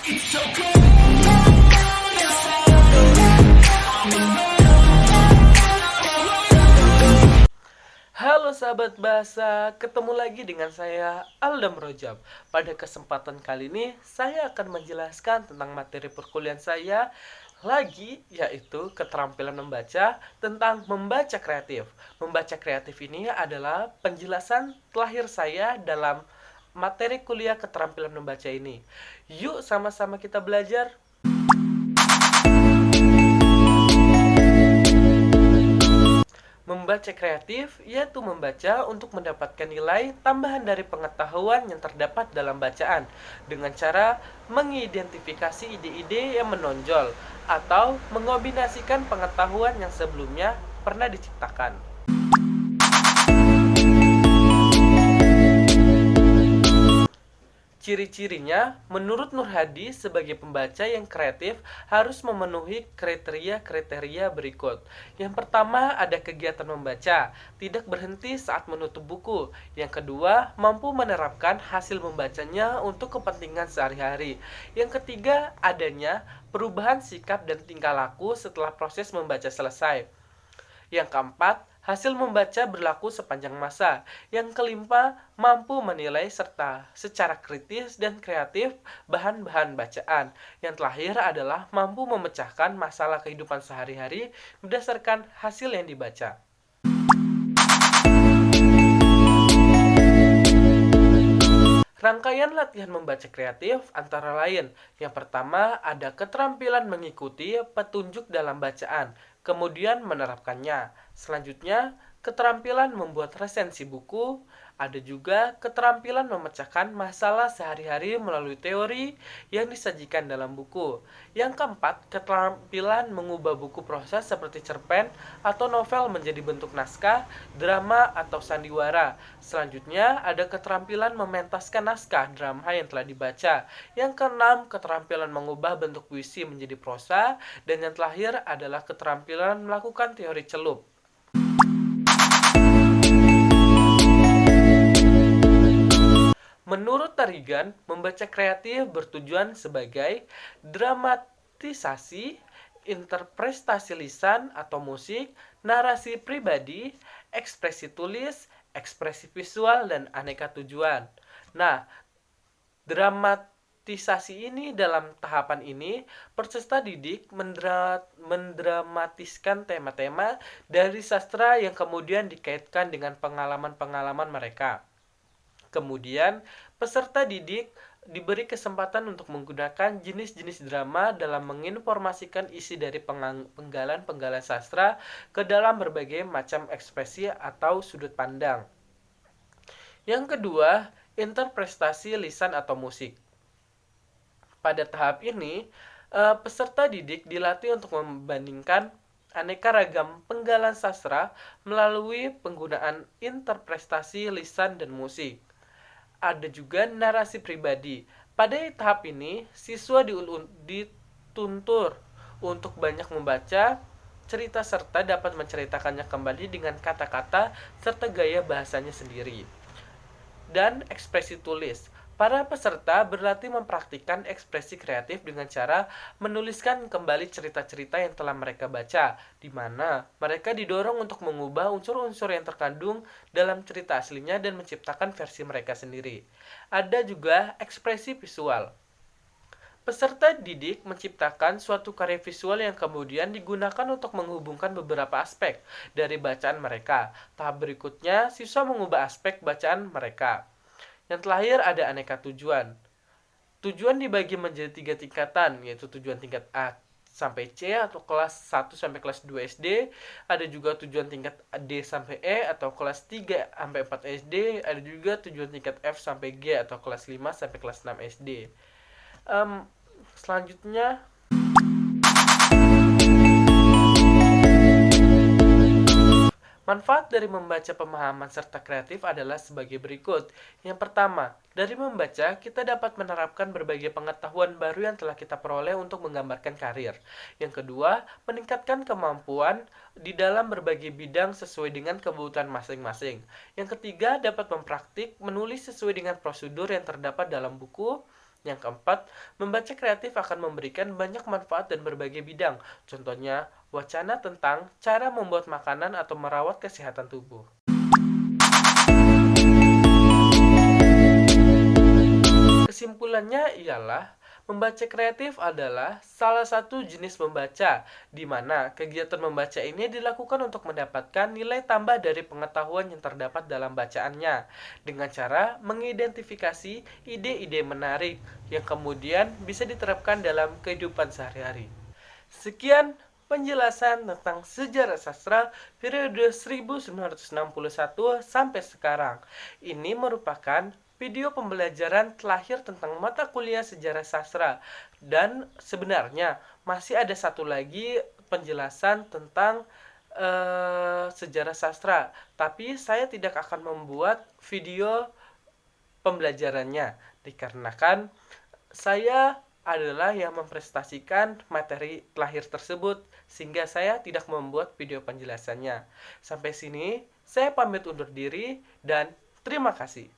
Halo sahabat bahasa, ketemu lagi dengan saya Aldam Rojab. Pada kesempatan kali ini saya akan menjelaskan tentang materi perkuliahan saya lagi, yaitu keterampilan membaca tentang membaca kreatif. Membaca kreatif ini adalah penjelasan terakhir saya dalam materi kuliah keterampilan membaca ini. Yuk sama-sama kita belajar. Membaca kreatif yaitu membaca untuk mendapatkan nilai tambahan dari pengetahuan yang terdapat dalam bacaan dengan cara mengidentifikasi ide-ide yang menonjol atau mengombinasikan pengetahuan yang sebelumnya pernah diciptakan. Ciri-cirinya, menurut Nur Hadi, sebagai pembaca yang kreatif harus memenuhi kriteria-kriteria berikut. Yang pertama, ada kegiatan membaca, tidak berhenti saat menutup buku. Yang kedua, mampu menerapkan hasil membacanya untuk kepentingan sehari-hari. Yang ketiga, adanya perubahan sikap dan tingkah laku setelah proses membaca selesai. Yang keempat, hasil membaca berlaku sepanjang masa. Yang kelima, mampu menilai serta secara kritis dan kreatif bahan-bahan bacaan. Yang terakhir adalah mampu memecahkan masalah kehidupan sehari-hari berdasarkan hasil yang dibaca. Rangkaian latihan membaca kreatif antara lain. Yang pertama, ada keterampilan mengikuti petunjuk dalam bacaan, kemudian menerapkannya. Selanjutnya, keterampilan membuat resensi buku. Ada juga keterampilan memecahkan masalah sehari-hari melalui teori yang disajikan dalam buku. Yang keempat, keterampilan mengubah buku proses seperti cerpen atau novel menjadi bentuk naskah, drama, atau sandiwara. Selanjutnya, ada keterampilan mementaskan naskah drama yang telah dibaca. Yang keenam, keterampilan mengubah bentuk puisi menjadi prosa. Dan yang terakhir adalah keterampilan melakukan teori celup. Menurut Tarigan, membaca kreatif bertujuan sebagai dramatisasi, interpretasi lisan atau musik, narasi pribadi, ekspresi tulis, ekspresi visual, dan aneka tujuan. Nah, dramatisasi ini dalam tahapan ini, peserta didik mendramatiskan tema-tema dari sastra yang kemudian dikaitkan dengan pengalaman-pengalaman mereka. Kemudian, peserta didik diberi kesempatan untuk menggunakan jenis-jenis drama dalam menginformasikan isi dari penggalan-penggalan sastra ke dalam berbagai macam ekspresi atau sudut pandang. Yang kedua, interpretasi lisan atau musik. Pada tahap ini, peserta didik dilatih untuk membandingkan aneka ragam penggalan sastra melalui penggunaan interpretasi lisan dan musik. Ada juga narasi pribadi. Pada tahap ini, siswa dituntut untuk banyak membaca cerita serta dapat menceritakannya kembali dengan kata-kata serta gaya bahasanya sendiri. Dan ekspresi tulis. Para peserta berlatih mempraktikkan ekspresi kreatif dengan cara menuliskan kembali cerita-cerita yang telah mereka baca, di mana mereka didorong untuk mengubah unsur-unsur yang terkandung dalam cerita aslinya dan menciptakan versi mereka sendiri. Ada juga ekspresi visual. Peserta didik menciptakan suatu karya visual yang kemudian digunakan untuk menghubungkan beberapa aspek dari bacaan mereka. Tahap berikutnya, siswa mengubah aspek bacaan mereka. Yang terakhir ada aneka tujuan. Tujuan dibagi menjadi 3 tingkatan, yaitu tujuan tingkat A sampai C atau kelas 1 sampai kelas 2 SD. Ada juga tujuan tingkat D sampai E atau kelas 3 sampai 4 SD. Ada juga tujuan tingkat F sampai G atau kelas 5 sampai kelas 6 SD. Selanjutnya, manfaat dari membaca pemahaman serta kreatif adalah sebagai berikut. Yang pertama, dari membaca, kita dapat menerapkan berbagai pengetahuan baru yang telah kita peroleh untuk menggambarkan karir. Yang kedua, meningkatkan kemampuan di dalam berbagai bidang sesuai dengan kebutuhan masing-masing. Yang ketiga, dapat mempraktik menulis sesuai dengan prosedur yang terdapat dalam buku. Yang keempat, membaca kreatif akan memberikan banyak manfaat dan berbagai bidang. Contohnya, wacana tentang cara membuat makanan atau merawat kesehatan tubuh. Kesimpulannya ialah membaca kreatif adalah salah satu jenis membaca, di mana kegiatan membaca ini dilakukan untuk mendapatkan nilai tambah dari pengetahuan yang terdapat dalam bacaannya, dengan cara mengidentifikasi ide-ide menarik yang kemudian bisa diterapkan dalam kehidupan sehari-hari. Sekian penjelasan tentang sejarah sastra periode 1961 sampai sekarang. Ini merupakan video pembelajaran terakhir tentang mata kuliah sejarah sastra, dan sebenarnya masih ada satu lagi penjelasan tentang sejarah sastra, tapi saya tidak akan membuat video pembelajarannya dikarenakan saya adalah yang mempresentasikan materi terakhir tersebut, sehingga saya tidak membuat video penjelasannya. Sampai sini saya pamit undur diri dan terima kasih.